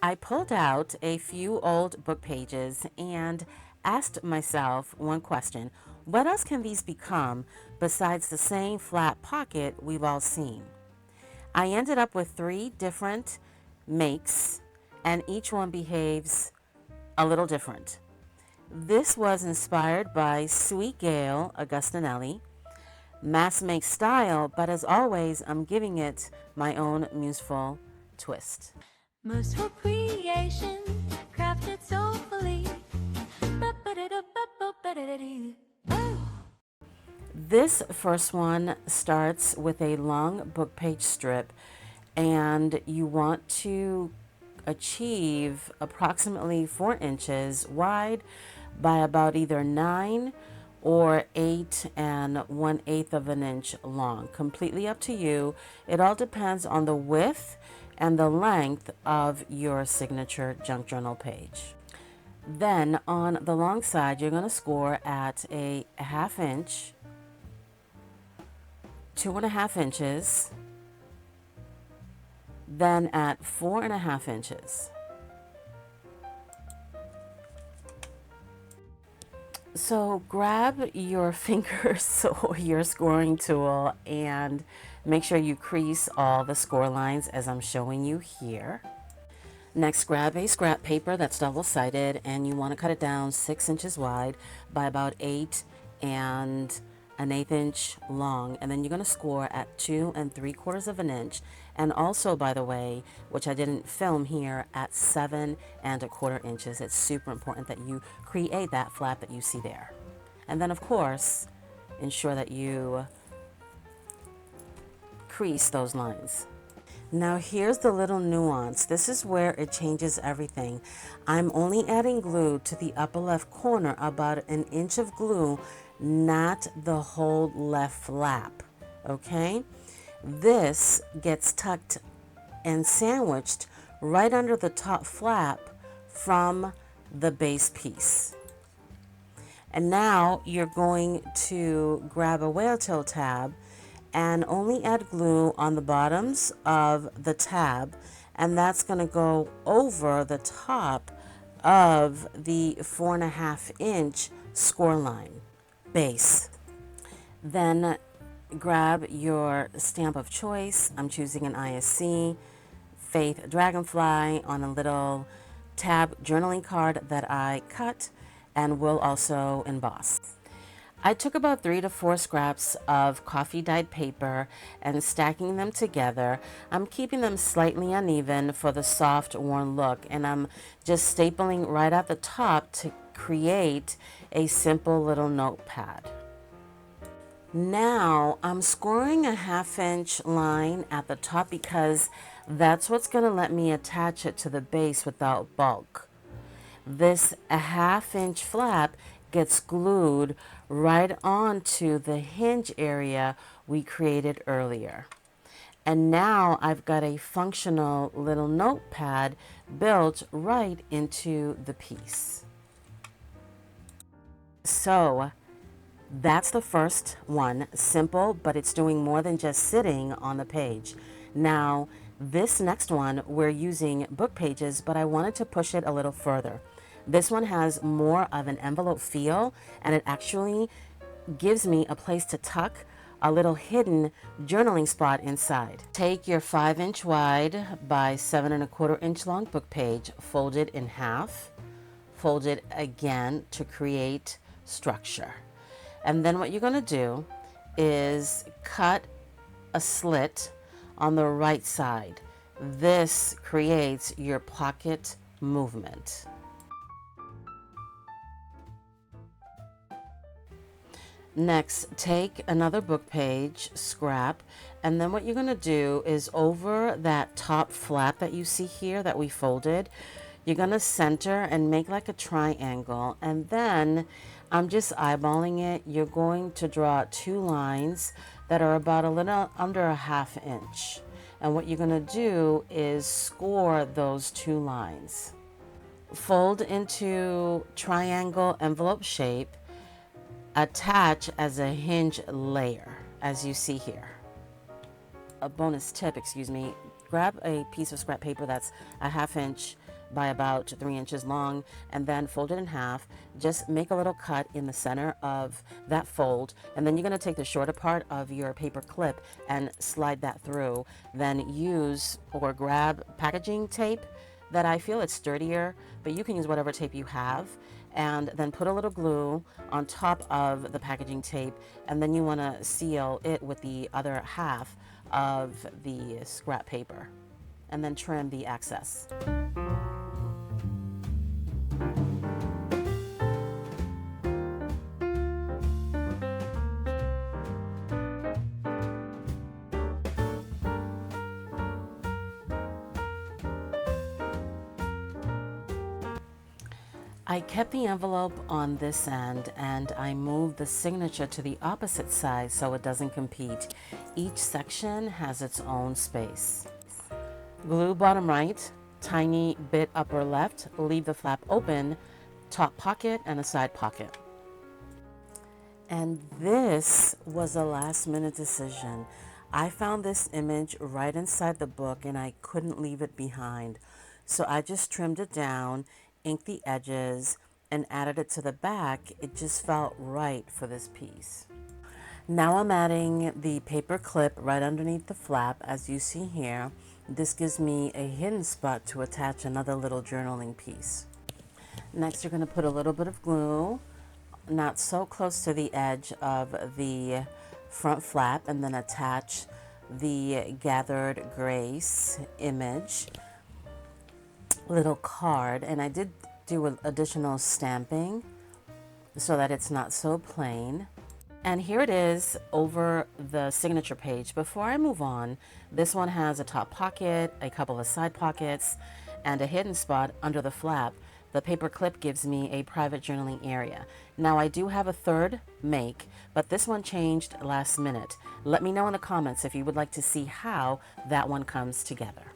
I pulled out a few old book pages and asked myself one question: what else can these become besides the same flat pocket we've all seen? I ended up with 3 different makes, and each one behaves a little different. This was inspired by Sweet Gale Augustinelli, Mass Make style, but as always, I'm giving it my own museful twist. Museful creations, crafted soulfully. This first one starts with a long book page strip, and you want to achieve approximately 4 inches wide by about either 9 or 8 1/8 of an inch long. Completely up to you. It all depends on the width and the length of your signature junk journal page. Then on the long side, you're going to score at a 1/2 inch, 2 1/2 inches, then at 4 1/2 inches. So grab your fingers or your scoring tool and make sure you crease all the score lines as I'm showing you here. Next, grab a scrap paper that's double-sided, and you want to cut it down 6 inches wide by about 8 1/8 inch long, and then you're going to score at 2 3/4 of an inch, and also, by the way, which I didn't film here, at 7 1/4 inches. It's super important that you create that flap that you see there. And then, of course, ensure that you crease those lines. Now here's the little nuance. This is where it changes everything. I'm only adding glue to the upper left corner, about an inch of glue, not the whole left flap, okay? This gets tucked and sandwiched right under the top flap from the base piece. And now you're going to grab a whale tail tab and only add glue on the bottoms of the tab, and that's going to go over the top of the 4 1/2 inch score line base. Then grab your stamp of choice. I'm choosing an ISC Faith Dragonfly on a little tab journaling card that I cut and will also emboss. I took about 3 to 4 scraps of coffee dyed paper and stacking them together. I'm keeping them slightly uneven for the soft, worn look, and I'm just stapling right at the top to create a simple little notepad. Now I'm scoring a 1/2 inch line at the top because that's what's going to let me attach it to the base without bulk. This 1/2 inch flap gets glued right onto the hinge area we created earlier. And now I've got a functional little notepad built right into the piece. So that's the first one. Simple, but it's doing more than just sitting on the page. Now, this next one, we're using book pages, but I wanted to push it a little further. This one has more of an envelope feel, and it actually gives me a place to tuck a little hidden journaling spot inside. Take your 5 inch wide by 7 1/4 inch long book page, fold it in half, fold it again to create structure. And then what you're going to do is cut a slit on the right side. This creates your pocket movement. Next, take another book page, scrap, and then what you're going to do is over that top flap that you see here that we folded, you're going to center and make like a triangle, and then I'm just eyeballing it. You're going to draw 2 lines that are about a little under a 1/2 inch. And what you're going to do is score those 2 lines. Fold into triangle envelope shape, attach as a hinge layer, as you see here. A bonus tip, grab a piece of scrap paper that's a 1/2 inch by about 3 inches long, and then fold it in half. Just make a little cut in the center of that fold, and then you're going to take the shorter part of your paper clip and slide that through. Then use or grab packaging tape that I feel it's sturdier, but you can use whatever tape you have, and then put a little glue on top of the packaging tape, and then you want to seal it with the other half of the scrap paper, and then trim the excess. I kept the envelope on this end and I moved the signature to the opposite side so it doesn't compete. Each section has its own space. Glue bottom right, tiny bit upper left, leave the flap open, top pocket and a side pocket. And this was a last minute decision. I found this image right inside the book and I couldn't leave it behind. So I just trimmed it down, inked the edges, and added it to the back. It just felt right for this piece. Now I'm adding the paper clip right underneath the flap, as you see here. This gives me a hidden spot to attach another little journaling piece. Next, you're going to put a little bit of glue, not so close to the edge of the front flap, and then attach the Gathered Grace image little card. And I did do additional stamping so that it's not so plain. And here it is over the signature page. Before I move on, this one has a top pocket, a couple of side pockets, and a hidden spot under the flap. The paper clip gives me a private journaling area. Now I do have a third make, but this one changed last minute. Let me know in the comments if you would like to see how that one comes together.